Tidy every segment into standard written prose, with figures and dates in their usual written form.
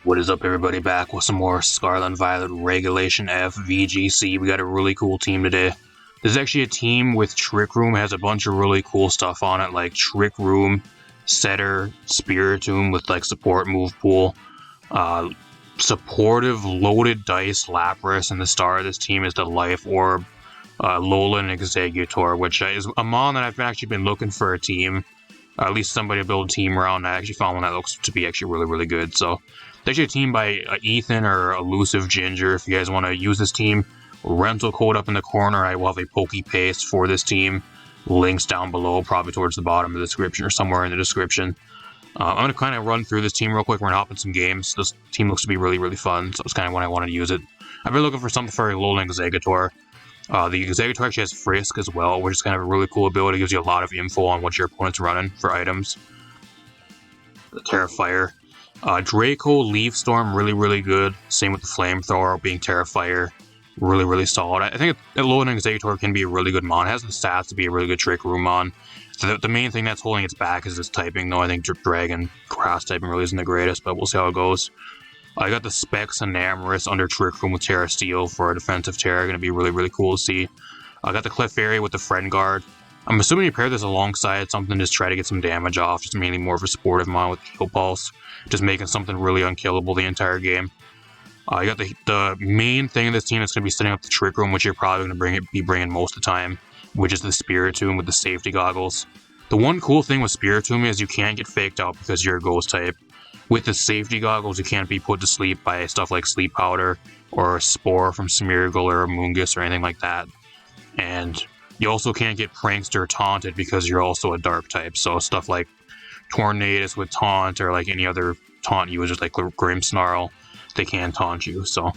What is up, everybody? Back with some more Scarlet and Violet Regulation F VGC. We got a really cool team today. This is actually a team with Trick Room. It has a bunch of really cool stuff on it, like Trick Room, Setter, Spiritomb with like support move pool, supportive loaded dice Lapras, and the star of this team is the Life Orb, ALOLAN, EXEGGUTOR, which is a mon that I've actually been looking for a team. At least somebody to build a team around. I actually found one that looks to be actually really good. So it's actually a team by Ethan or Elusive Ginger. If you guys want to use this team, rental code up in the corner. I will have a Poke Paste for this team. Links down below, probably towards the bottom of the description or somewhere in the description. I'm going to kind of run through this team real quick. We're going to hop in some games. This team looks to be really fun, so it's kind of when I want to use it. I've been looking for something for ALOLAN EXEGGUTOR. The EXEGGUTOR actually has Frisk as well, which is kind of a really cool ability. It gives you a lot of info on what your opponent's running for items. The Terrifier. Draco, Leaf Storm, really good. Same with the Flamethrower, being Terrifier. Really solid. I think ALOLAN EXEGGUTOR can be a really good mon. It has the stats to be a really good Trick Room mon. So the main thing that's holding its back is its typing, though. I think Dragon Grass typing really isn't the greatest, but we'll see how it goes. I got the Specs and Enamorus under Trick Room with Terra Steel for a defensive Terra. Going to be really cool to see. I got the Clefairy with the Friend Guard. I'm assuming you pair this alongside something, just try to get some damage off. Just mainly more of a supportive mon with Heal Pulse. Just making something really unkillable the entire game. I got the main thing of this team that's going to be setting up the Trick Room, which you're probably going to be bringing most of the time, which is the Spiritomb with the safety goggles. The one cool thing with Spiritomb is you can't get faked out because you're a ghost type. With the safety goggles, you can't be put to sleep by stuff like Sleep Powder or a Spore from Smeargle or a Moongus or anything like that. And you also can't get pranked or taunted because you're also a dark type. So stuff like Tornadus with Taunt or like any other taunt users like Grimmsnarl, they can taunt you. So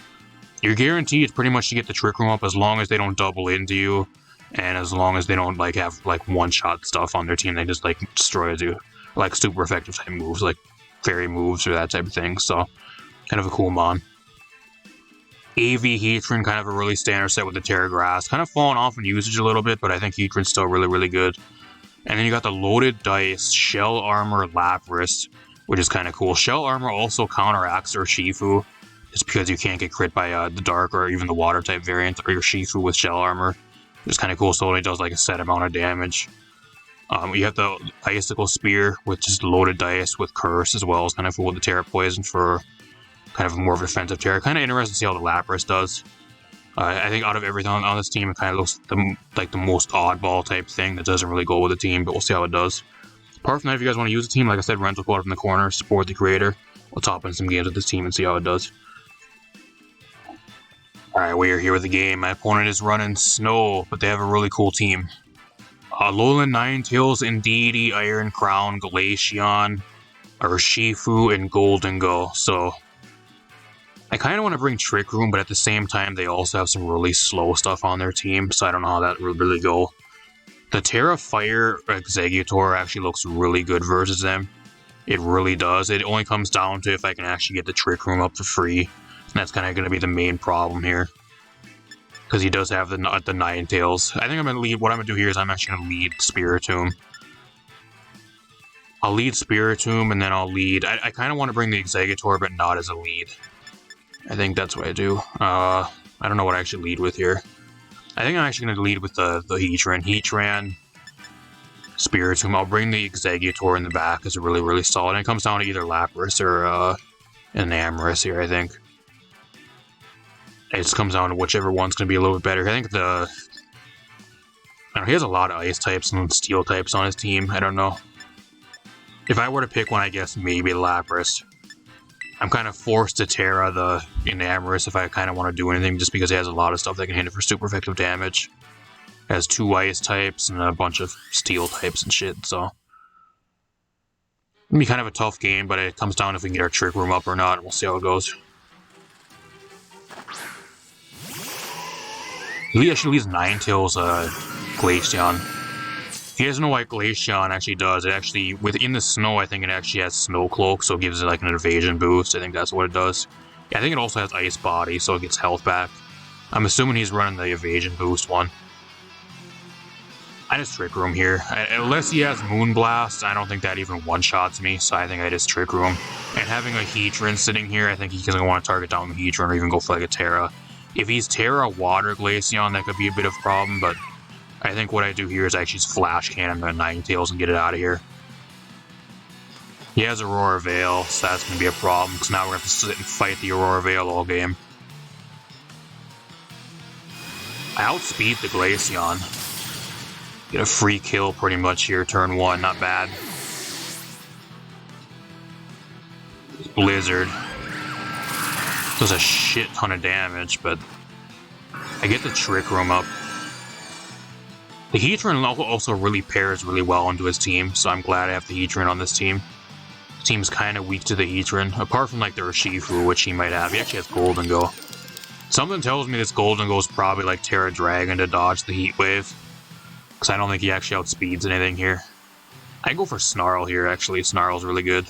you're guaranteed pretty much to get the Trick Room up as long as they don't double into you. And as long as they don't like have like one-shot stuff on their team, they just like destroys you. Like super effective type moves, like fairy moves or that type of thing. So kind of a cool mon. AV Heatran, kind of a really standard set with the Terra Grass. Kind of falling off in usage a little bit, but I think Heatran's still really good. And then you got the loaded dice, Shell Armor Lapras, which is kind of cool. Shell Armor also counteracts their Shifu, just because you can't get crit by the Dark or even the Water type variant or your Shifu with Shell Armor. It's kind of cool, so it only does like a set amount of damage. You have the Icicle Spear, which is loaded dice with Curse as well as kind of with the Terra Poison for kind of more of a defensive Terra. Kind of interesting to see how the Lapras does. I think out of everything on this team, it kind of looks like the most oddball type thing that doesn't really go with the team, but we'll see how it does. Apart from that, if you guys want to use the team, like I said, rental code up in the corner, support the creator. We'll top in some games with this team and see how it does. Alright, we are here with the game. My opponent is running Snow, but they have a really cool team. ALOLAN, Ninetales, Indeedee, Iron Crown, Glaceon, Urshifu, and Gholdengo. So I kind of want to bring Trick Room, but at the same time, they also have some really slow stuff on their team, so I don't know how that would really go. The Terrifier EXEGGUTOR actually looks really good versus them. It really does. It only comes down to if I can actually get the Trick Room up for free. And that's kind of going to be the main problem here. Because he does have the Ninetales. I think I'm going to lead. What I'm going to do here is I'm actually going to lead Spiritomb. I'll lead Spiritomb and then I'll lead. I kind of want to bring the EXEGGUTOR, but not as a lead. I think that's what I do. I don't know what I actually lead with here. I think I'm actually going to lead with the Heatran, Spiritomb. I'll bring the EXEGGUTOR in the back as a really solid. And it comes down to either Lapras or Enamorus here, I think. It just comes down to whichever one's going to be a little bit better. I think I don't know, he has a lot of ice types and steel types on his team. I don't know. If I were to pick one, I guess maybe Lapras. I'm kind of forced to Terra the Enamorus if I kind of want to do anything, just because he has a lot of stuff that can hit it for super effective damage. It has 2 ice types and a bunch of steel types and shit, so it'll be kind of a tough game, but it comes down if we can get our Trick Room up or not, and we'll see how it goes. He actually leads Ninetales Glaceon. If you guys know what Glaceon actually does, it actually, within the snow, I think it actually has Snow Cloak, so it gives it like an evasion boost. I think that's what it does. Yeah, I think it also has Ice Body, so it gets health back. I'm assuming he's running the evasion boost one. I just Trick Room here. Unless he has Moonblast, I don't think that even one-shots me, so I think I just Trick Room. And having a Heatran sitting here, I think he's going to want to target down the Heatran or even go for like a Terra. If he's Terra Water Glaceon, that could be a bit of a problem, but I think what I do here is I actually just Flash Cannon the Ninetales and get it out of here. He has Aurora Veil, so that's going to be a problem, because now we're going to have to sit and fight the Aurora Veil all game. I outspeed the Glaceon. Get a free kill pretty much here, turn 1, not bad. Blizzard. Does a shit ton of damage, but I get the Trick Room up. The Heatran also really pairs really well into his team, so I'm glad I have the Heatran on this team. Seems kind of weak to the Heatran, apart from like the Urshifu, which he might have. He actually has Golden Go. Something tells me this Golden Go is probably like Terra Dragon to dodge the Heat Wave, because I don't think he actually outspeeds anything here. I go for Snarl here, actually. Snarl's really good.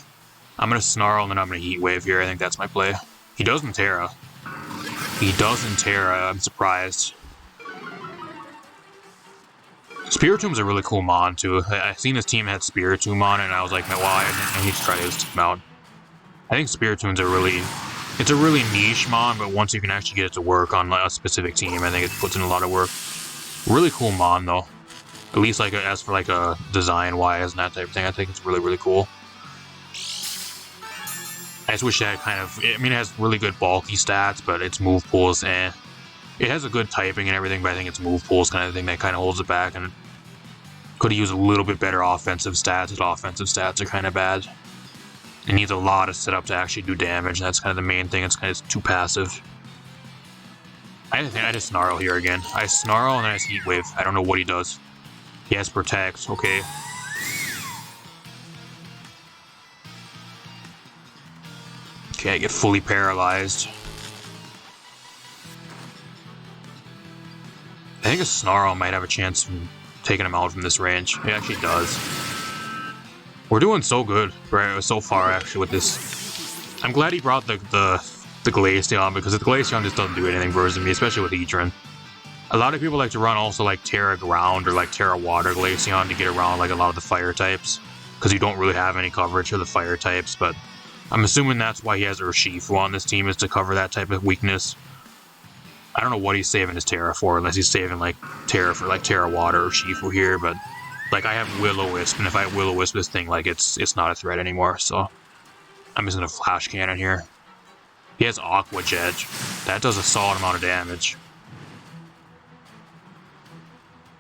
I'm going to Snarl and then I'm going to Heat Wave here. I think that's my play. He doesn't Terra. He doesn't Terra. I'm surprised. Spiritom's a really cool mon, too. I seen his team had Spiritomb on it, and I was like, well, I need to try this team out. I think Spiritom's it's a really niche mon, but once you can actually get it to work on a specific team, I think it puts in a lot of work. Really cool mon, though. At least like as for like a design-wise and that type of thing, I think it's really, really cool. I just wish it had kind of... I mean, it has really good bulky stats, but its move pool is eh. It has a good typing and everything, but I think its move pool is kind of the thing that kind of holds it back, and could have used a little bit better offensive stats. Its offensive stats are kind of bad. It needs a lot of setup to actually do damage, and that's kind of the main thing. It's kind of too passive. I think I just Snarl here again. I Snarl and then I just Heat Wave. I don't know what he does. He has Protect, okay. Okay, I get fully paralyzed. I think a Snarl might have a chance of taking him out from this range. It actually does. We're doing so good right, so far, actually, with this. I'm glad he brought the Glaceon, because the Glaceon just doesn't do anything versus me, especially with Heatran. A lot of people like to run also like Terra Ground or like Terra Water Glaceon to get around like a lot of the fire types, because you don't really have any coverage for the fire types, but I'm assuming that's why he has Urshifu on this team, is to cover that type of weakness. I don't know what he's saving his Terra for, unless he's saving like Terra for like Terra Water or Urshifu here, but like I have Will-O-Wisp, and if I Will-O-Wisp this thing, like it's not a threat anymore, so I'm just gonna Flash Cannon here. He has Aqua Jet. That does a solid amount of damage.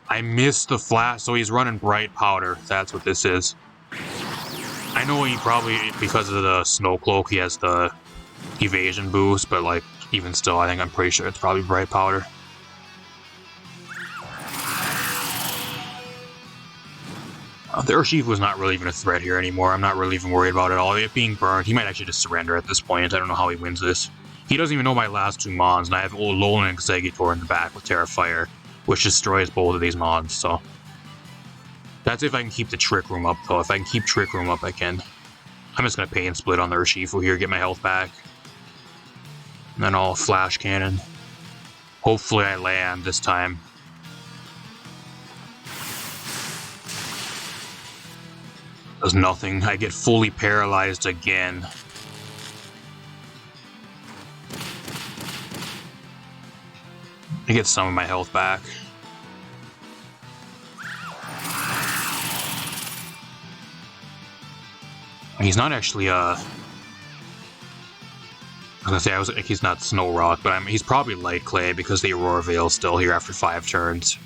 I missed the flash, so he's running Bright Powder. That's what this is. I know he probably, because of the Snow Cloak, he has the evasion boost, but like, even still, I'm pretty sure it's probably Bright Powder. The Urshifu is not really even a threat here anymore. I'm not really even worried about it all. It being burned, he might actually just surrender at this point. I don't know how he wins this. He doesn't even know my last two mons, and I have ALOLAN and EXEGGUTOR in the back with Terra Fire, which destroys both of these mons, so... That's if I can keep the Trick Room up, though. If I can keep Trick Room up, I can. I'm just gonna Pain Split on the Urshifu here, get my health back. And then I'll Flash Cannon. Hopefully I land this time. Does nothing. I get fully paralyzed again. I get some of my health back. He's not actually, I was gonna say, he's not Snow Rock, but he's probably Light Clay because the Aurora Veil's still here after 5 turns.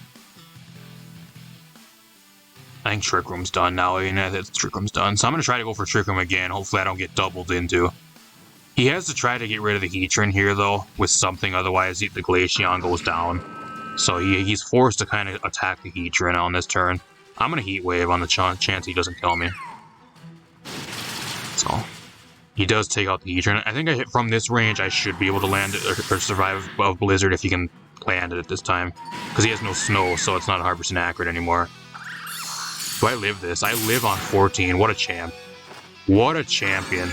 I think Trick Room's done now. I think Trick Room's done. So I'm going to try to go for Trick Room again. Hopefully I don't get doubled into. He has to try to get rid of the Heatran here, though, with something. Otherwise, the Glaceon goes down. So he's forced to kind of attack the Heatran on this turn. I'm going to Heat Wave on the chance he doesn't kill me. So he does take out the Heatran. I think from this range, I should be able to land it or survive above Blizzard if he can land it at this time. Because he has no snow, so it's not 100% accurate anymore. Do I live this? I live on 14. What a champ. What a champion.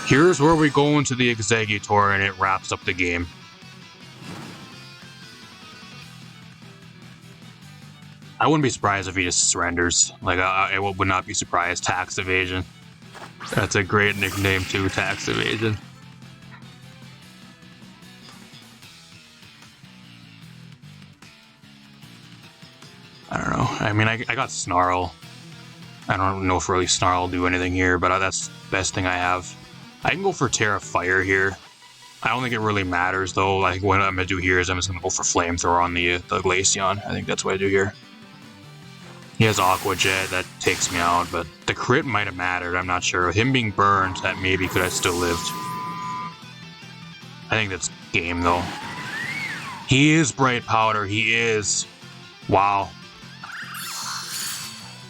Here's where we go into the EXEGGUTOR and it wraps up the game. I wouldn't be surprised if he just surrenders. Like, I would not be surprised. Tax evasion. That's a great nickname too, tax evasion. I don't know. I mean, I got Snarl. I don't know if really Snarl will do anything here, but that's the best thing I have. I can go for Terra Fire here. I don't think it really matters though. Like, what I'm gonna do here is I'm just gonna go for Flamethrower on the Glaceon. I think that's what I do here. He has Aqua Jet, that takes me out, but the crit might have mattered, I'm not sure. With him being burned, that maybe could have still lived. I think that's game though. He is Bright Powder, he is. Wow.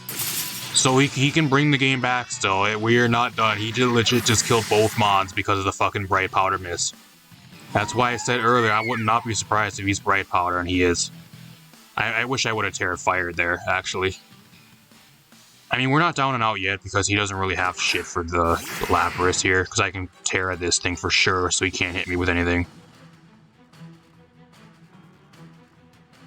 So he can bring the game back still. We are not done. He just legit just killed both Mons because of the fucking Bright Powder miss. That's why I said earlier, I would not be surprised if he's Bright Powder, and he is. I wish I would have Terra Fired there, actually. I mean, we're not down and out yet because he doesn't really have shit for the Lapras here, because I can Terra this thing for sure, so he can't hit me with anything.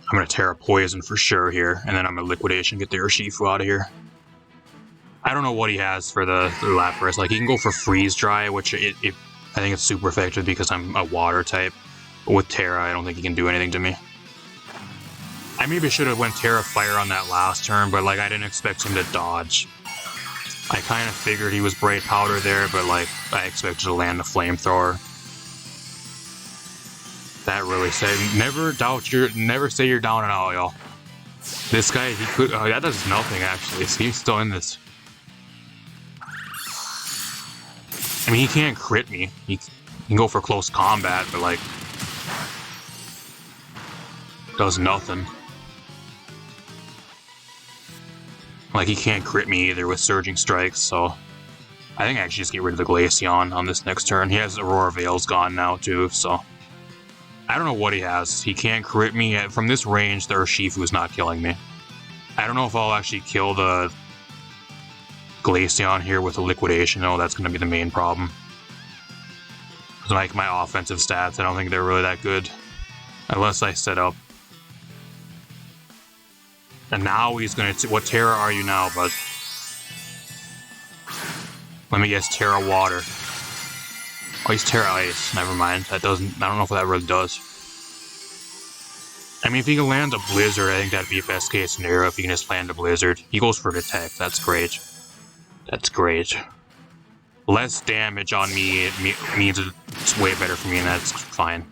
I'm going to Terra Poison for sure here, and then I'm going to Liquidation, get the Urshifu out of here. I don't know what he has for the Lapras. Like, he can go for Freeze Dry, which I think it's super effective because I'm a water type. But with Terra, I don't think he can do anything to me. I maybe should have went Terra Fire on that last turn, but like I didn't expect him to dodge. I kind of figured he was Bright Powder there, but like I expected to land a Flamethrower. That really said, never say you're down and out, y'all. This guy, he could, that does nothing actually. He's still in this. I mean, he can't crit me. He can go for close combat, but like, does nothing. Like, he can't crit me either with Surging Strikes, so I think I actually just get rid of the Glaceon on this next turn. He has Aurora Veil's gone now too, so I don't know what he has. He can't crit me. From this range, the Urshifu is not killing me. I don't know if I'll actually kill the Glaceon here with a Liquidation. No, that's going to be the main problem. Like, my offensive stats, I don't think they're really that good. Unless I set up. And now he's going to... What Terra are you now, bud? Let me guess, Terra Water. Oh, he's Terra Ice. Never mind. That doesn't... I don't know if that really does. I mean, if he can land a Blizzard, I think that'd be a best case scenario if he can just land a Blizzard. He goes for Detect. That's great. That's great. Less damage on me, it means it's way better for me, and that's fine.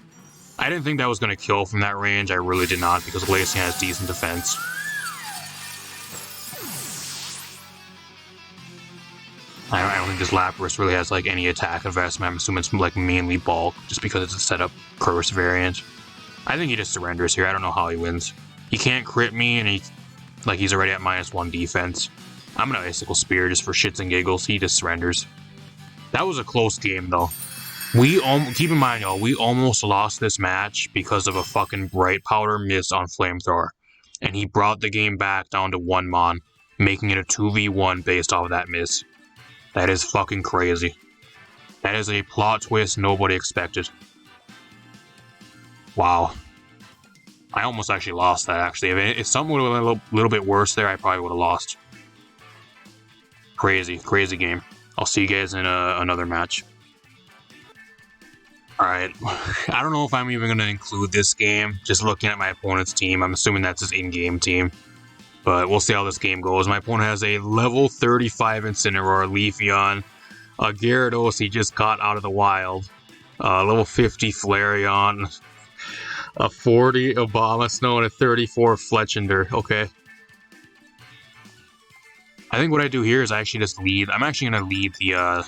I didn't think that was going to kill from that range. I really did not, because Glaceon has decent defense. I don't think this Lapras really has like any attack investment. I'm assuming it's like mainly bulk, just because it's a setup curse variant. I think he just surrenders here. I don't know how he wins. He can't crit me, and he's already at -1 defense. I'm gonna Icicle Spear just for shits and giggles. He just surrenders. That was a close game though. Keep in mind, y'all, we almost lost this match because of a fucking Bright Powder miss on Flamethrower, and he brought the game back down to 1 Mon, making it a 2v1 based off of that miss. That is fucking crazy. That is a plot twist nobody expected. Wow. I almost actually lost that, actually. If something would have been a little bit worse there, I probably would have lost. Crazy, crazy game. I'll see you guys in another match. Alright. I don't know if I'm even going to include this game. Just looking at my opponent's team. I'm assuming that's his in-game team. But we'll see how this game goes. My opponent has a level 35 Incineroar, Leafeon, a Gyarados he just got out of the wild, level 50 Flareon, a 40 Abomasnow, and a 34 Fletchinder. Okay. I think what I do here is I actually just lead. I'm actually going to lead the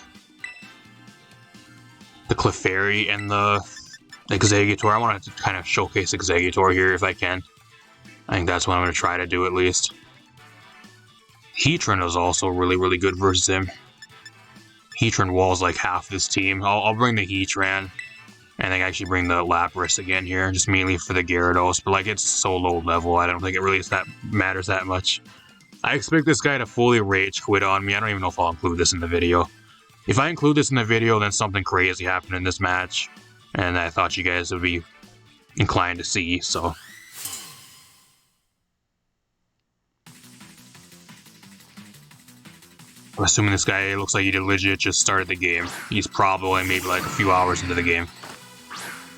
Clefairy and the EXEGGUTOR. I want to kind of showcase EXEGGUTOR here if I can. I think that's what I'm going to try to do at least. Heatran is also really, really good versus him. Heatran walls like half this team. I'll bring the Heatran. And I actually bring the Lapras again here, just mainly for the Gyarados. But like, it's so low level, I don't think it really matters that much. I expect this guy to fully rage quit on me. I don't even know if I'll include this in the video. If I include this in the video, then something crazy happened in this match. And I thought you guys would be inclined to see, so... I'm assuming this guy looks like he legit just started the game. He's probably maybe like a few hours into the game.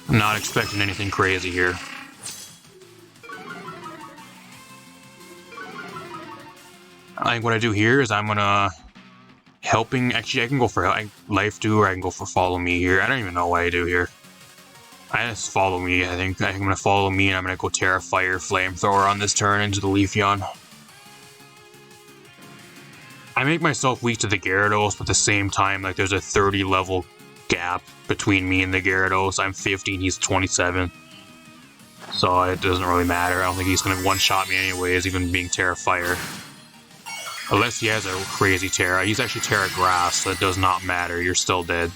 I'm not expecting anything crazy here. I think what I do here is I'm gonna helping. Actually, I can go for life do, or I can go for follow me here. I don't even know what I do here. I just follow me. I think I'm gonna follow me, and I'm gonna go Terra Fire Flamethrower on this turn into the Leafeon. I make myself weak to the Gyarados, but at the same time, like there's a 30 level gap between me and the Gyarados. I'm 15, he's 27. So it doesn't really matter. I don't think he's gonna one-shot me anyways, even being Terra Fire. Unless he has a crazy Terra. He's actually Terra Grass, so it does not matter. You're still dead.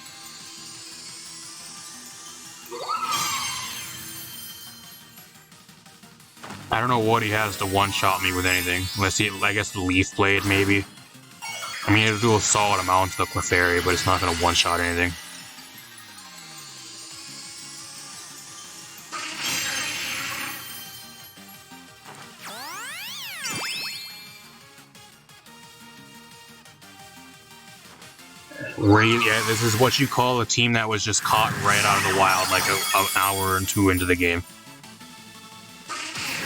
I don't know what he has to one-shot me with anything. Unless he, I guess the Leaf Blade, maybe. I mean, it'll do a solid amount to the Clefairy, but it's not going to one-shot anything. Really, yeah, this is what you call a team that was just caught right out of the wild, like an hour or two into the game.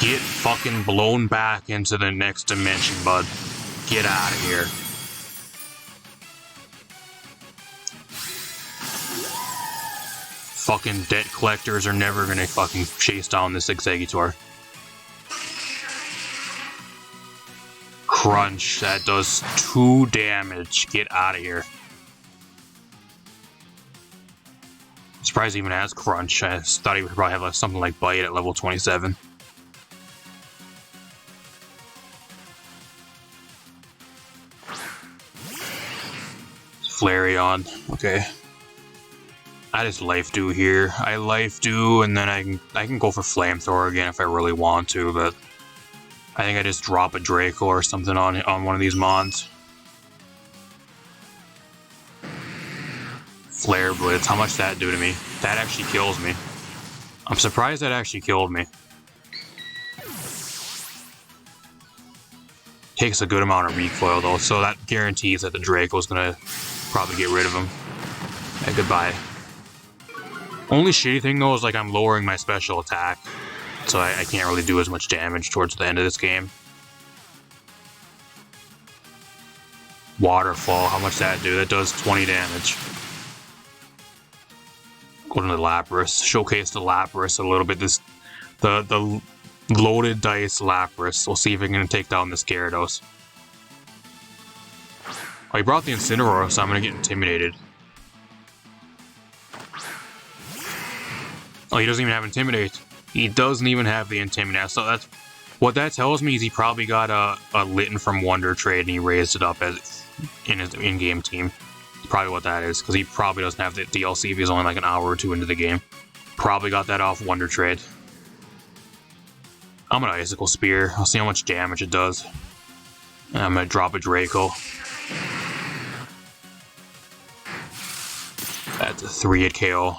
Get fucking blown back into the next dimension, bud. Get out of here. Fucking debt collectors are never gonna fucking chase down this EXEGGUTOR. Crunch, that does 2 damage. Get out of here. I'm surprised he even has Crunch. I thought he would probably have like something like Bite at level 27. Flareon, okay. I just life do here. I life do, and then I can go for Flamethrower again if I really want to, but I think I just drop a Draco or something on one of these mons. Flare Blitz, how much that do to me? That actually kills me. I'm surprised that actually killed me. Takes a good amount of recoil though, so that guarantees that the Draco's gonna probably get rid of him. Yeah, goodbye. Only shitty thing though is like I'm lowering my special attack, so I can't really do as much damage towards the end of this game. Waterfall, how much that do? That does 20 damage. Go to the Lapras, showcase the Lapras a little bit. The loaded dice Lapras. We'll see if it can take down this Gyarados. Oh, he brought the Incineroar, so I'm gonna get intimidated. Oh, he doesn't even have Intimidate. He doesn't even have the Intimidate. So that's what that tells me is he probably got a Litten from Wonder Trade and he raised it up as in his in-game team. That's probably what that is, because he probably doesn't have the DLC if he's only like an hour or two into the game. Probably got that off Wonder Trade. I'm gonna Icicle Spear. I'll see how much damage it does. And I'm gonna drop a Draco. That's a 3-hit KO.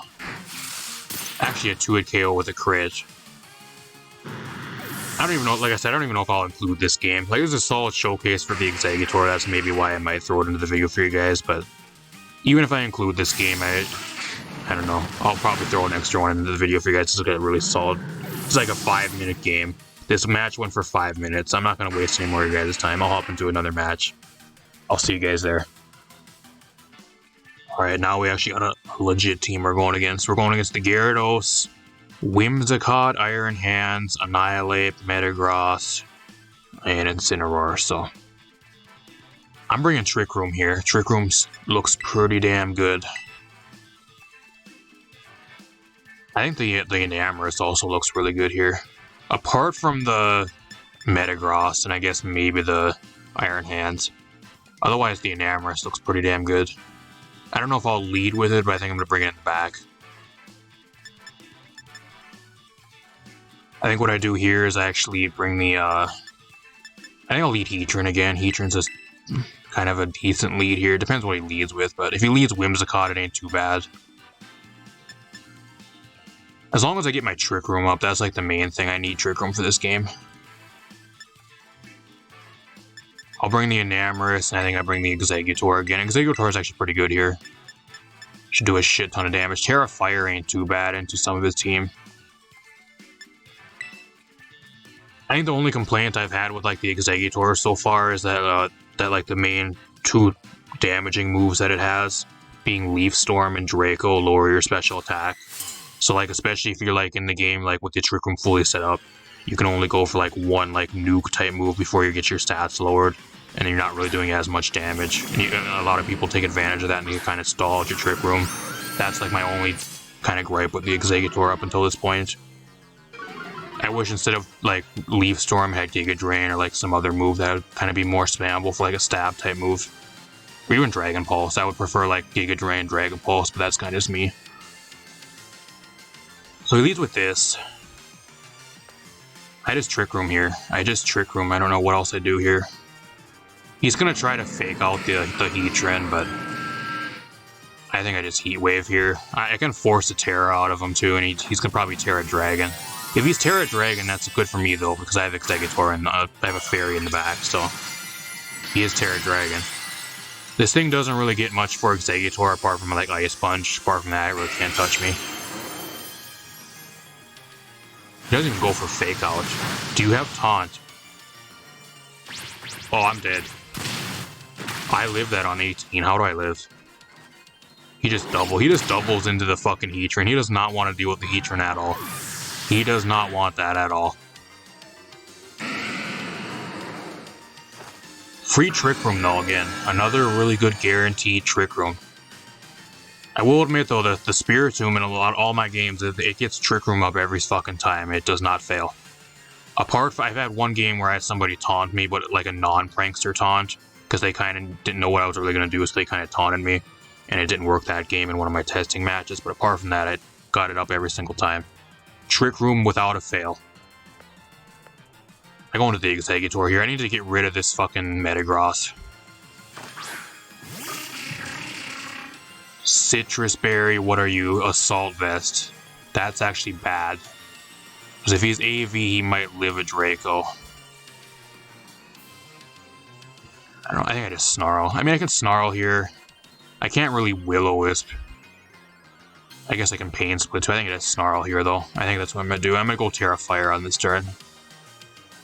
Actually a 2-hit KO with a crit. I don't even know, like I said, I don't even know if I'll include this game. Like, it was a solid showcase for the EXEGGUTOR. That's maybe why I might throw it into the video for you guys, but even if I include this game, I don't know. I'll probably throw an extra one into the video for you guys. This is a really solid. It's like a 5-minute game. This match went for 5 minutes. I'm not going to waste any more of your guys' time. I'll hop into another match. I'll see you guys there. Alright, now we actually got a legit team we're going against. We're going against the Gyarados, Whimsicott, Iron Hands, Annihilate, Metagross, and Incineroar, so I'm bringing Trick Room here. Trick Room looks pretty damn good. I think the Enamorus also looks really good here. Apart from the Metagross and I guess maybe the Iron Hands. Otherwise, the Enamorus looks pretty damn good. I don't know if I'll lead with it, but I think I'm going to bring it in the back. I think what I do here is I actually bring the, I think I'll lead Heatran again. Heatran's just kind of a decent lead here. Depends what he leads with, but if he leads Whimsicott, it ain't too bad. As long as I get my Trick Room up, that's like the main thing. I need Trick Room for this game. I'll bring the Enamorous, and I think I bring the Exeggutor again. Exeggutor is actually pretty good here. Should do a shit ton of damage. Terra Fire ain't too bad into some of his team. I think the only complaint I've had with like the Exeggutor so far is that like the main two damaging moves that it has, being Leaf Storm and Draco, lower your special attack. So like especially if you're like in the game like with the Trick Room fully set up, you can only go for like one like nuke type move before you get your stats lowered, and you're not really doing as much damage. And a lot of people take advantage of that and you kind of stall at your Trick Room. That's like my only kind of gripe with the Exeggutor up until this point. I wish instead of like Leaf Storm had Giga Drain or like some other move that would kind of be more spammable for like a stab type move. Or even Dragon Pulse. I would prefer like Giga Drain, Dragon Pulse, but that's kind of just me. So he leads with this. I just Trick Room here. I don't know what else I do here. He's gonna try to fake out the Heatran, but I think I just Heat Wave here. I can force a Terra out of him too, and he's gonna probably Terra Dragon. If he's Terra Dragon, that's good for me though, because I have Exeggutor and I have a Fairy in the back, so he is Terra Dragon. This thing doesn't really get much for Exeggutor apart from like Ice Punch. Apart from that, it really can't touch me. He doesn't even go for Fake Out. Do you have Taunt? Oh, I'm dead. I lived that on 18. How do I live? He just doubles into the fucking Heatran. He does not want to deal with the Heatran at all. He does not want that at all. Free Trick Room though again. Another really good guaranteed Trick Room. I will admit though that the Spiritomb in all my games, it gets Trick Room up every fucking time. It does not fail. I've had one game where I had somebody taunt me, but like a non-prankster taunt, because they kind of didn't know what I was really going to do, so they kind of taunted me, and it didn't work that game in one of my testing matches, but apart from that, I got it up every single time. Trick Room without a fail. I go into the Exeggutor here. I need to get rid of this fucking Metagross. Citrus Berry, what are you? Assault Vest. That's actually bad. Because if he's AV, he might live a Draco. I don't know, I think I just Snarl. I mean, I can Snarl here. I can't really Will-O-Wisp. I guess I can Pain Split too. I think I just Snarl here, though. I think that's what I'm going to do. I'm going to go Terra Fire on this turn.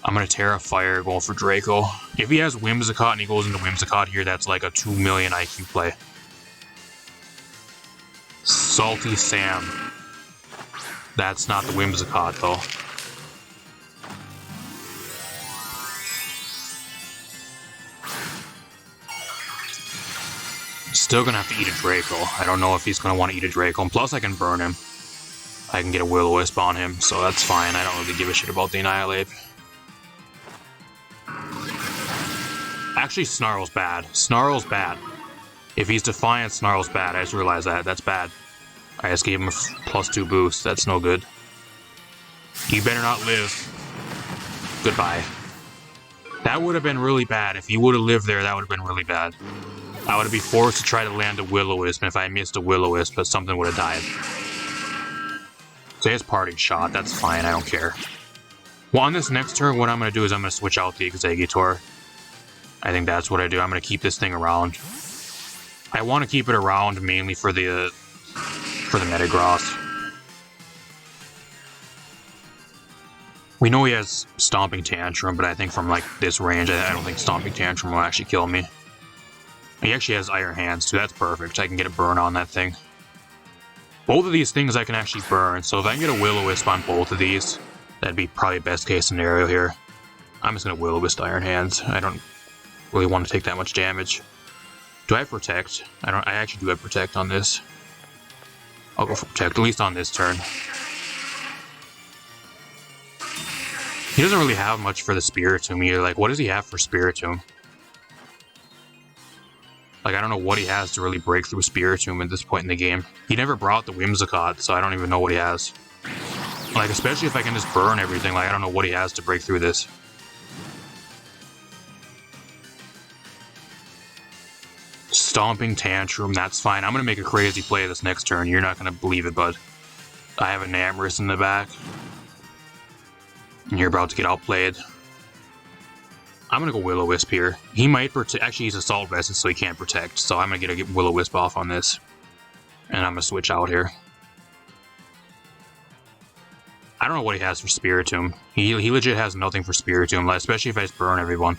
I'm going to Terra Fire, going for Draco. If he has Whimsicott and he goes into Whimsicott here, that's like a 2 million IQ play. Salty Sam. That's not the Whimsicott, though. Still gonna have to eat a Draco. I don't know if he's gonna want to eat a Draco. And plus, I can burn him. I can get a Will-O-Wisp on him, so that's fine. I don't really give a shit about the Annihilate. Actually, Snarl's bad. Snarl's bad. If he's Defiant, Snarl's bad. I just realized that. That's bad. I just gave him a +2 boost. That's no good. You better not live. Goodbye. That would have been really bad. If he would have lived there, that would have been really bad. I would have been forced to try to land a Will-O-Wisp, and if I missed a Will-O-Wisp, something would have died. So he has Parting Shot. That's fine. I don't care. Well, on this next turn, what I'm going to do is I'm going to switch out the Exeggutor. I think that's what I do. I'm going to keep this thing around. I want to keep it around mainly for the Metagross. We know he has Stomping Tantrum, but I think from like this range, I don't think Stomping Tantrum will actually kill me. He actually has Iron Hands too. That's perfect. I can get a burn on that thing. Both of these things I can actually burn, so if I can get a Will-O-Wisp on both of these, that'd be probably best case scenario here. I'm just going to Will-O-Wisp Iron Hands. I don't really want to take that much damage. Do I have Protect? I actually do have Protect on this. I'll go for Protect, at least on this turn. He doesn't really have much for the Spiritomb either. Like, what does he have for Spiritomb? Like, I don't know what he has to really break through Spiritomb at this point in the game. He never brought the Whimsicott, so I don't even know what he has. Like, especially if I can just burn everything, like, I don't know what he has to break through this. Stomping Tantrum, that's fine. I'm going to make a crazy play this next turn. You're not going to believe it, bud. I have a Namorous in the back. And you're about to get outplayed. I'm gonna go Will-O-Wisp here. He might protect. Actually, he's Assault Vest, so he can't protect. So I'm gonna get a Will-O-Wisp off on this. And I'm gonna switch out here. I don't know what he has for Spiritomb. He legit has nothing for Spiritomb, like, especially if I just burn everyone.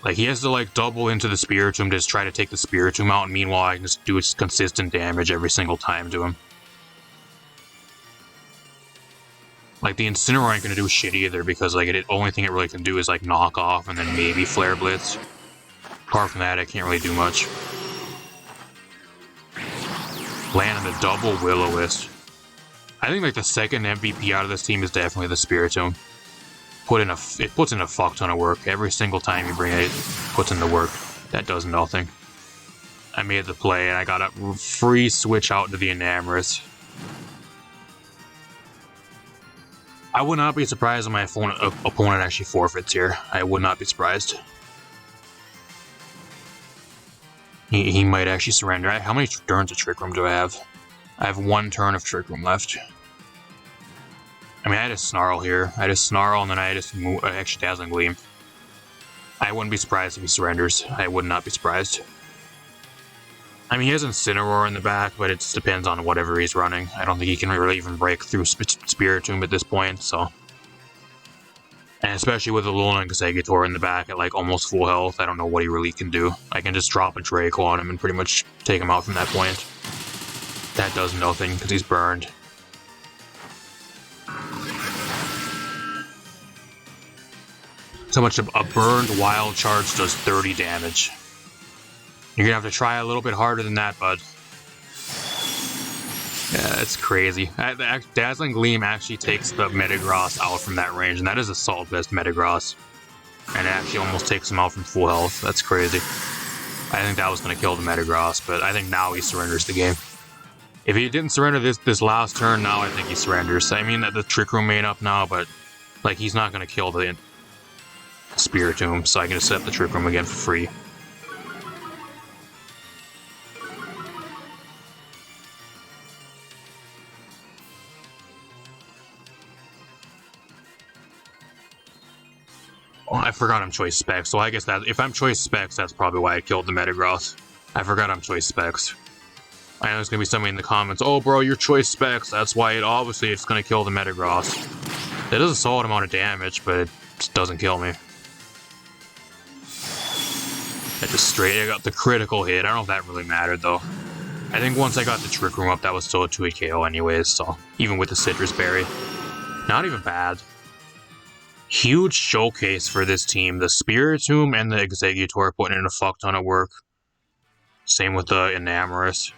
Like, he has to, like, double into the Spiritomb to just try to take the Spiritomb out, and meanwhile I can just do consistent damage every single time to him. Like, the Incineroar ain't gonna do shit either, because, like, the only thing it really can do is, like, knock off and then maybe Flare Blitz. Apart from that, I can't really do much. Landing the double Will-O-Wisp. I think, like, the second MVP out of this team is definitely the Spiritomb. It puts in a fuck ton of work. Every single time you bring it puts in the work. That does nothing. I made the play, and I got a free switch out to the Enamorous. I would not be surprised if my opponent actually forfeits here. I would not be surprised. He might actually surrender. How many turns of Trick Room do I have? I have 1 turn of Trick Room left. I mean, I had a Snarl here. I had a Snarl, and then I had a actually Dazzling Gleam. I wouldn't be surprised if he surrenders. I would not be surprised. I mean, he has Incineroar in the back, but it just depends on whatever he's running. I don't think he can really even break through Spiritomb at this point, so... And especially with the ALOLAN EXEGGUTOR in the back at, like, almost full health, I don't know what he really can do. I can just drop a Draco on him and pretty much take him out from that point. That does nothing, because he's burned. So much a burned Wild Charge does 30 damage. You're gonna have to try a little bit harder than that, bud. Yeah, that's crazy. Dazzling Gleam actually takes the Metagross out from that range, and that is Assault Vest Metagross. And it actually almost takes him out from full health. That's crazy. I think that was gonna kill the Metagross, but I think now he surrenders the game. If he didn't surrender this last turn, now I think he surrenders. I mean, the Trick Room made up now, but like he's not gonna kill the Spiritomb, so I can just set up the Trick Room again for free. Oh, I forgot I'm Choice Specs, so I guess that if I'm Choice Specs, that's probably why I killed the Metagross. I forgot I'm Choice Specs. I know there's gonna be somebody in the comments, oh bro, you're Choice Specs, that's why obviously it's gonna kill the Metagross. It does a solid amount of damage, but it just doesn't kill me. I got the critical hit. I don't know if that really mattered though. I think once I got the Trick Room up, that was still a 2-hit KO anyways, so even with the Citrus Berry. Not even bad. Huge showcase for this team. The Spiritomb and the EXEGGUTOR putting in a fuck ton of work. Same with the Enamorous.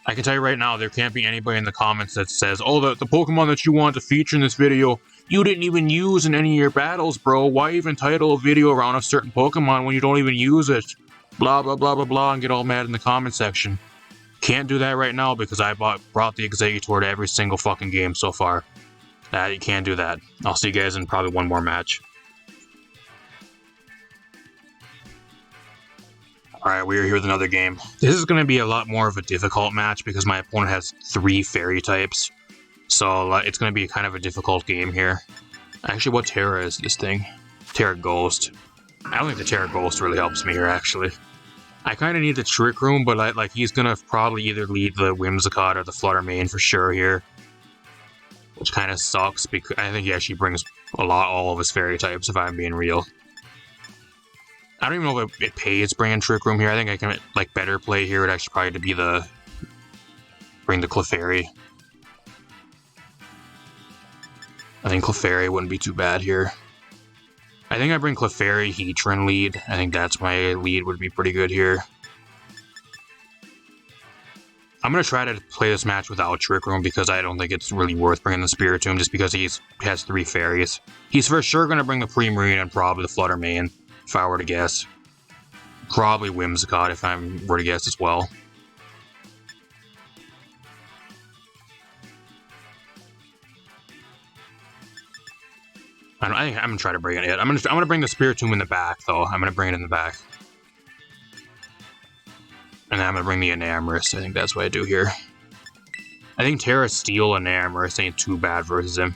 I can tell you right now, there can't be anybody in the comments that says, oh, the Pokemon that you want to feature in this video, you didn't even use in any of your battles, bro. Why even title a video around a certain Pokemon when you don't even use it? Blah, blah, blah, blah, blah, and get all mad in the comment section. Can't do that right now because I brought the EXEGGUTOR to every single fucking game so far. You can't do that. I'll see you guys in probably one more match. Alright, we're here with another game. This is going to be a lot more of a difficult match because my opponent has 3 fairy types. So it's going to be kind of a difficult game here. Actually, what Terra is this thing? Terra Ghost. I don't think the Terra Ghost really helps me here, actually. I kind of need the Trick Room, but like he's going to probably either lead the Whimsicott or the Flutter Mane for sure here. Which kind of sucks because I think he actually brings all of his fairy types, if I'm being real. I don't even know if it pays bringing Trick Room here. I think I can, like, better play here would actually probably be bring the Clefairy. I think Clefairy wouldn't be too bad here. I think I bring Clefairy, Heatran lead. I think that's my lead would be pretty good here. I'm going to try to play this match without Trick Room because I don't think it's really worth bringing the Spiritomb just because he has 3 fairies. He's for sure going to bring the Primarina and probably the Flutter Mane, if I were to guess. Probably Whimsicott if I were to guess as well. I'm going to try to bring it in. I'm going to bring the Spiritomb in the back, though. I'm going to bring it in the back. And then I'm going to bring the Enamorous. I think that's what I do here. I think Terra Steel Enamorous ain't too bad versus him.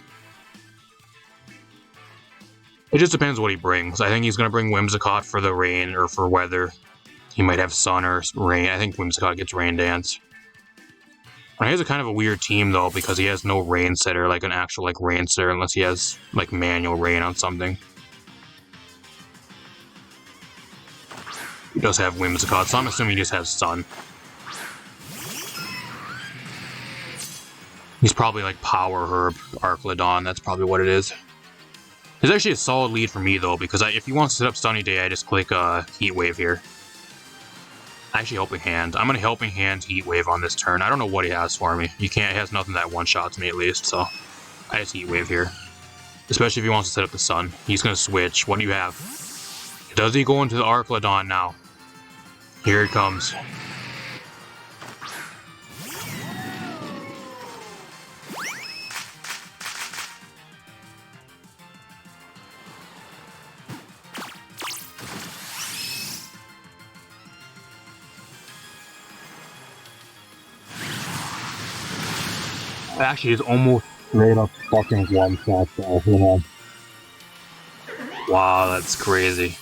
It just depends what he brings. I think he's going to bring Whimsicott for the rain or for weather. He might have sun or rain. I think Whimsicott gets Rain Dance. He has a kind of a weird team though because he has no rain setter, like an actual like rain setter, unless he has like manual rain on something. He does have Whimsicott, so I'm assuming he just has sun. He's probably like Power Herb Archlodon, that's probably what it is. It's actually a solid lead for me though, because if he wants to set up Sunny Day, I just click Heat Wave here. Actually, Helping Hand. I'm gonna Helping Hand Heat Wave on this turn. I don't know what he has for me. He has nothing that one-shots me at least, so I just Heat Wave here. Especially if he wants to set up the Sun. He's gonna switch. What do you have? Does he go into the Archlodon now? Here it comes. Actually, it's almost straight up fucking one shot though, you know. Wow, that's crazy.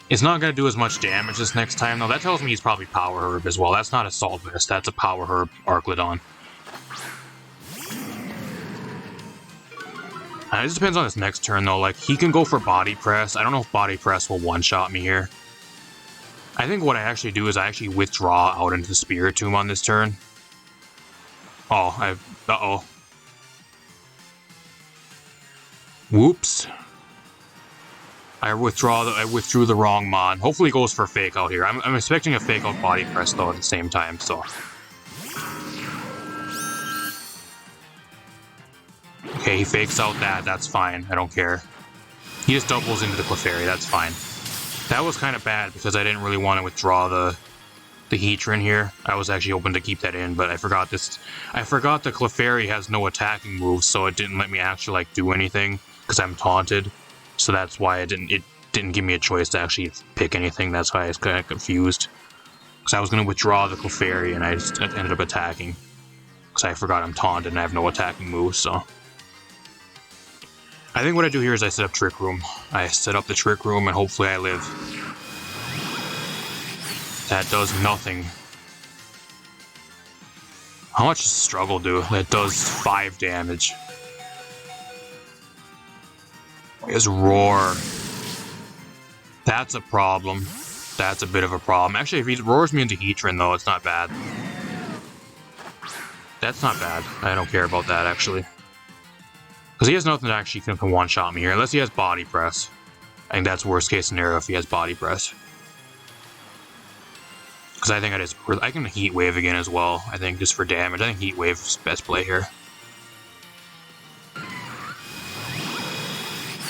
It's not going to do as much damage this next time though. That tells me he's probably Power Herb as well. That's not a Salt Vest, that's a Power Herb Archlodon. It just depends on his next turn though. Like, he can go for Body Press. I don't know if Body Press will one-shot me here. I think what I actually do is I actually withdraw out into the Spiritomb on this turn. Oh, uh-oh. Whoops. I withdrew the wrong mon. Hopefully it goes for Fake Out here. I'm expecting a Fake Out Body Press though at the same time, so. Okay, he fakes out that. That's fine. I don't care. He just doubles into the Clefairy. That's fine. That was kind of bad because I didn't really want to withdraw the Heatran here. I was actually hoping to keep that in, but I forgot this. I forgot the Clefairy has no attacking moves, so it didn't let me actually like do anything because I'm taunted. So that's why it didn't give me a choice to actually pick anything. That's why I was kind of confused. Because I was going to withdraw the Clefairy and I just ended up attacking. Because I forgot I'm taunted and I have no attacking moves, so. I think what I do here is I set up Trick Room. I set up the Trick Room and hopefully I live. That does nothing. How much does Struggle do? That does 5 damage. His Roar. That's a problem. That's a bit of a problem. Actually, if he roars me into Heatran, though, it's not bad. That's not bad. I don't care about that, actually. Because he has nothing that actually can one-shot me here, unless he has Body Press. I think that's worst case scenario if he has Body Press. Because I think I can Heat Wave again as well, I think, just for damage. I think Heat Wave is best play here.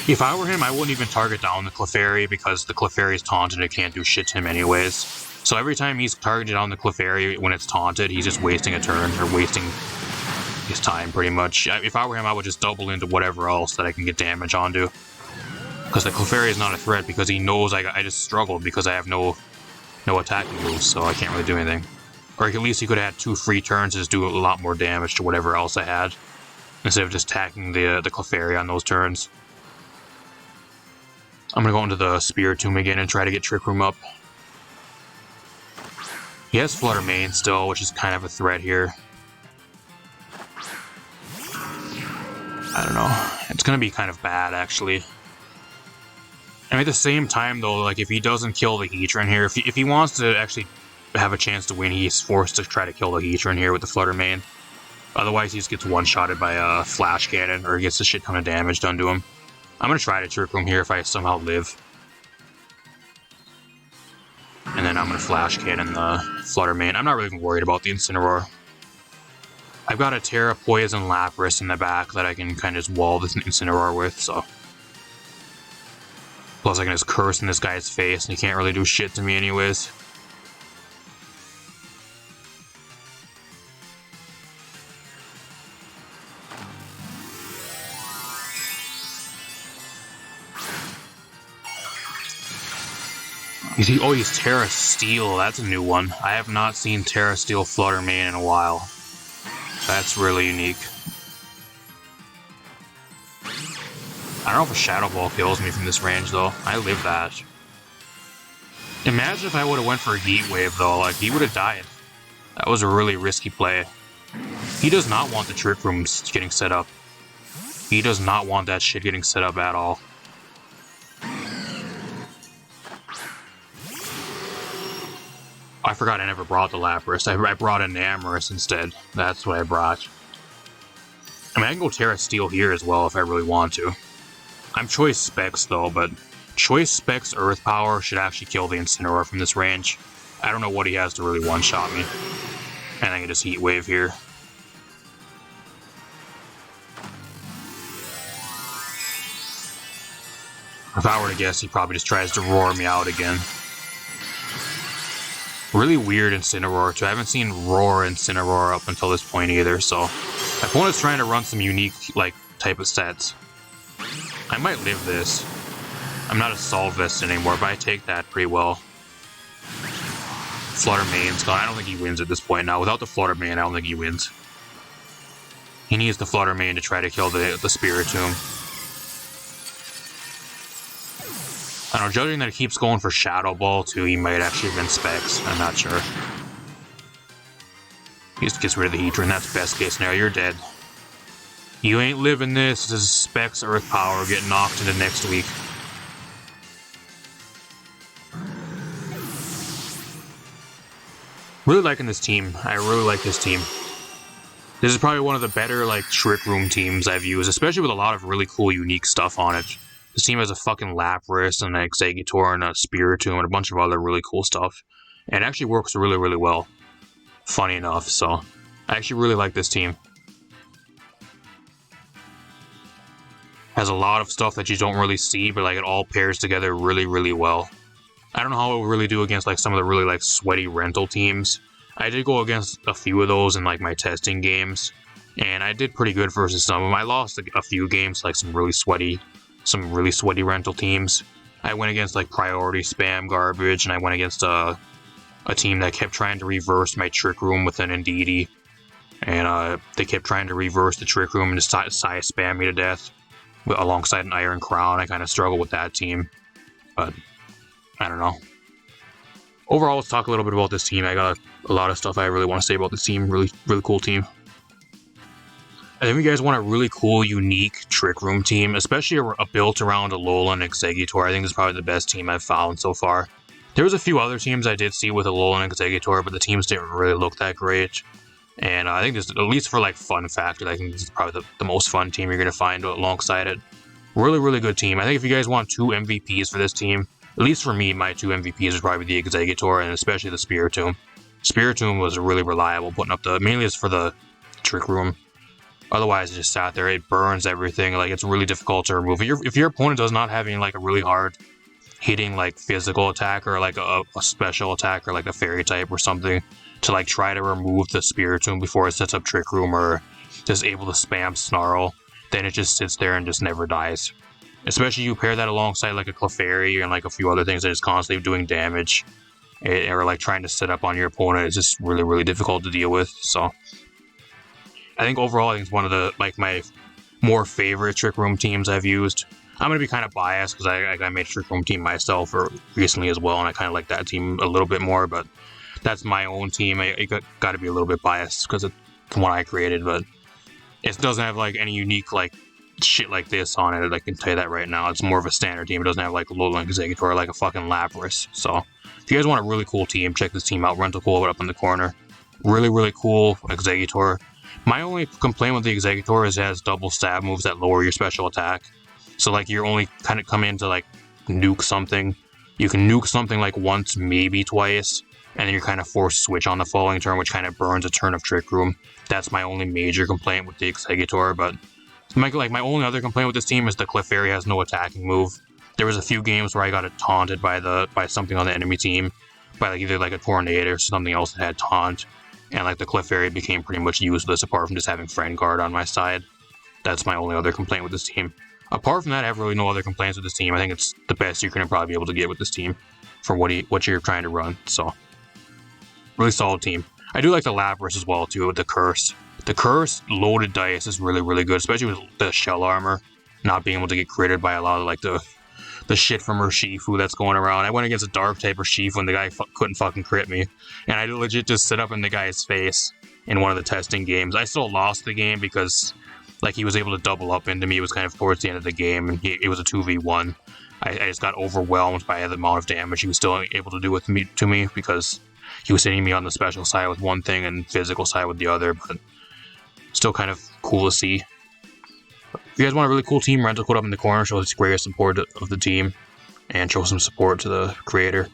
If I were him, I wouldn't even target down the Clefairy, because the Clefairy is taunted and it can't do shit to him anyways. So every time he's targeted on the Clefairy when it's taunted, he's just wasting a turn, or wasting his time, pretty much. If I were him, I would just double into whatever else that I can get damage onto. Because the Clefairy is not a threat, because he knows I just struggled, because I have no attacking moves, so I can't really do anything. Or at least he could have had 2 free turns to just do a lot more damage to whatever else I had, instead of just attacking the Clefairy on those turns. I'm gonna go into the Spiritomb again and try to get Trick Room up. He has Flutter Mane still, which is kind of a threat here. I don't know. It's gonna be kind of bad, actually. And at the same time, though, like, if he doesn't kill the Heatran here, if he wants to actually have a chance to win, he's forced to try to kill the Heatran here with the Flutter Mane. Otherwise, he just gets one-shotted by a Flash Cannon, or gets a shit ton of damage done to him. I'm gonna try to Trick Room here if I somehow live. And then I'm gonna Flash Cannon the Flutter Mane. I'm not really even worried about the Incineroar. I've got a Terra, Poison, Lapras in the back that I can kind of just wall this Incineroar with, so. Plus I can just curse in this guy's face and he can't really do shit to me anyways. He's Terra Steel. That's a new one. I have not seen Terra Steel Flutter Mane in a while. That's really unique. I don't know if a Shadow Ball kills me from this range, though. I live that. Imagine if I would have went for a Heat Wave, though. Like, he would have died. That was a really risky play. He does not want the Trick Rooms getting set up. He does not want that shit getting set up at all. I forgot I never brought the Lapras. I brought an Amorous instead. That's what I brought. I mean, I can go Terra Steel here as well if I really want to. I'm Choice Specs, though, but Choice Specs Earth Power should actually kill the Incineroar from this range. I don't know what he has to really one-shot me. And I can just Heat Wave here. If I were to guess, he probably just tries to roar me out again. Really weird Incineroar, too. I haven't seen Roar Incineroar up until this point either, so... My opponent's trying to run some unique, like, type of sets. I might live this. I'm not a Solve Vest anymore, but I take that pretty well. Flutter Mane's gone. I don't think he wins at this point now. Without the Flutter Mane, I don't think he wins. He needs the Flutter Mane to try to kill the Spiritomb. I don't know, judging that he keeps going for Shadow Ball too, he might actually have been Specs. I'm not sure. He just gets rid of the Heatran. That's best case scenario. You're dead. You ain't living this. This is Specs Earth Power getting knocked into next week. Really liking this team. I really like this team. This is probably one of the better, like, Trick Room teams I've used, especially with a lot of really cool, unique stuff on it. This team has a fucking Lapras and an EXEGGUTOR and a Spiritomb and a bunch of other really cool stuff. And it actually works really, really well. Funny enough, so I actually really like this team. Has a lot of stuff that you don't really see, but like it all pairs together really, really well. I don't know how it will really do against like some of the really like sweaty rental teams. I did go against a few of those in like my testing games, and I did pretty good versus some of them. I lost a few games, like some really sweaty rental teams. I went against like priority spam garbage, and I went against a team that kept trying to reverse my Trick Room with an Indeedee. And they kept trying to reverse the Trick Room and just size spam me to death. Alongside an Iron Crown, I kind of struggle with that team. But, I don't know. Overall, let's talk a little bit about this team. I got a lot of stuff I really want to say about this team. Really, really cool team. I think if you guys want a really cool, unique Trick Room team, especially built around ALOLAN and EXEGGUTOR, I think this is probably the best team I've found so far. There was a few other teams I did see with ALOLAN and EXEGGUTOR, but the teams didn't really look that great. And I think this, at least for like fun factor, I think this is probably the most fun team you're going to find alongside it. Really, really good team. I think if you guys want 2 MVPs for this team, at least for me, my 2 MVPs would probably be the EXEGGUTOR and especially the Spiritomb. Spiritomb was really reliable, putting up mainly it's for the Trick Room. Otherwise, it just sat there. It burns everything. Like, it's really difficult to remove. If your opponent does not have any, like, a really hard hitting, like, physical attack or, like, a special attack or, like, a fairy type or something to, like, try to remove the Spiritomb before it sets up Trick Room or just able to spam Snarl, then it just sits there and just never dies. Especially you pair that alongside, like, a Clefairy and, like, a few other things that is constantly doing damage or, like, trying to set up on your opponent. It's just really, really difficult to deal with, so... I think overall, I think it's one of the, like, my more favorite Trick Room teams I've used. I'm going to be kind of biased because I made a Trick Room team myself recently as well, and I kind of like that team a little bit more, but that's my own team. I got to be a little bit biased because it's the one I created, but it doesn't have, like, any unique, like, shit like this on it. I can tell you that right now. It's more of a standard team. It doesn't have, like, ALOLAN EXEGGUTOR like a fucking Lapras. So, if you guys want a really cool team, check this team out. Rental Cool up in the corner. Really, really cool EXEGGUTOR. My only complaint with the EXEGGUTOR is it has double stab moves that lower your special attack. So, like, you're only kind of come in to, like, nuke something. You can nuke something, like, once, maybe twice, and then you're kind of forced to switch on the following turn, which kind of burns a turn of Trick Room. That's my only major complaint with the EXEGGUTOR, but my only other complaint with this team is the Clefairy has no attacking move. There was a few games where I got taunted by something on the enemy team, by, like, either, like, a Tornado or something else that had taunt. And, like, the Clefairy became pretty much useless apart from just having Friend Guard on my side. That's my only other complaint with this team. Apart from that, I have really no other complaints with this team. I think it's the best you're going to probably be able to get with this team for what you're trying to run. So, really solid team. I do like the Lapras as well, too, with the Curse. The Curse loaded dice is really, really good, especially with the Shell Armor. not being able to get critted by a lot of like the shit from Urshifu that's going around. I went against a dark type Urshifu and the guy couldn't fucking crit me, and I legit just sit up in the guy's face in one of the testing games. I still lost the game because like he was able to double up into me. It was kind of towards the end of the game, and it was a 2v1. I just got overwhelmed by the amount of damage he was still able to do to me because he was hitting me on the special side with one thing and physical side with the other, but still kind of cool to see. If you guys want a really cool team, rental code up in the corner, show the greatest support of the team, and show some support to the creator.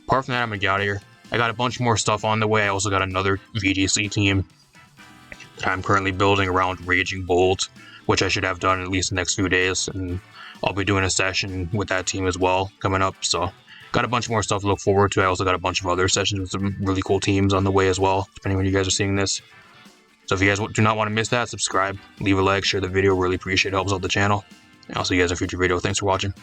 Apart from that, I'm gonna get out of here. I got a bunch more stuff on the way. I also got another VGC team that I'm currently building around Raging Bolt, which I should have done in at least the next few days, and I'll be doing a session with that team as well coming up, so got a bunch more stuff to look forward to. I also got a bunch of other sessions with some really cool teams on the way as well, depending when you guys are seeing this. So if you guys do not want to miss that, subscribe, leave a like, share the video, really appreciate it, helps out the channel. And I'll see you guys in a future video. Thanks for watching.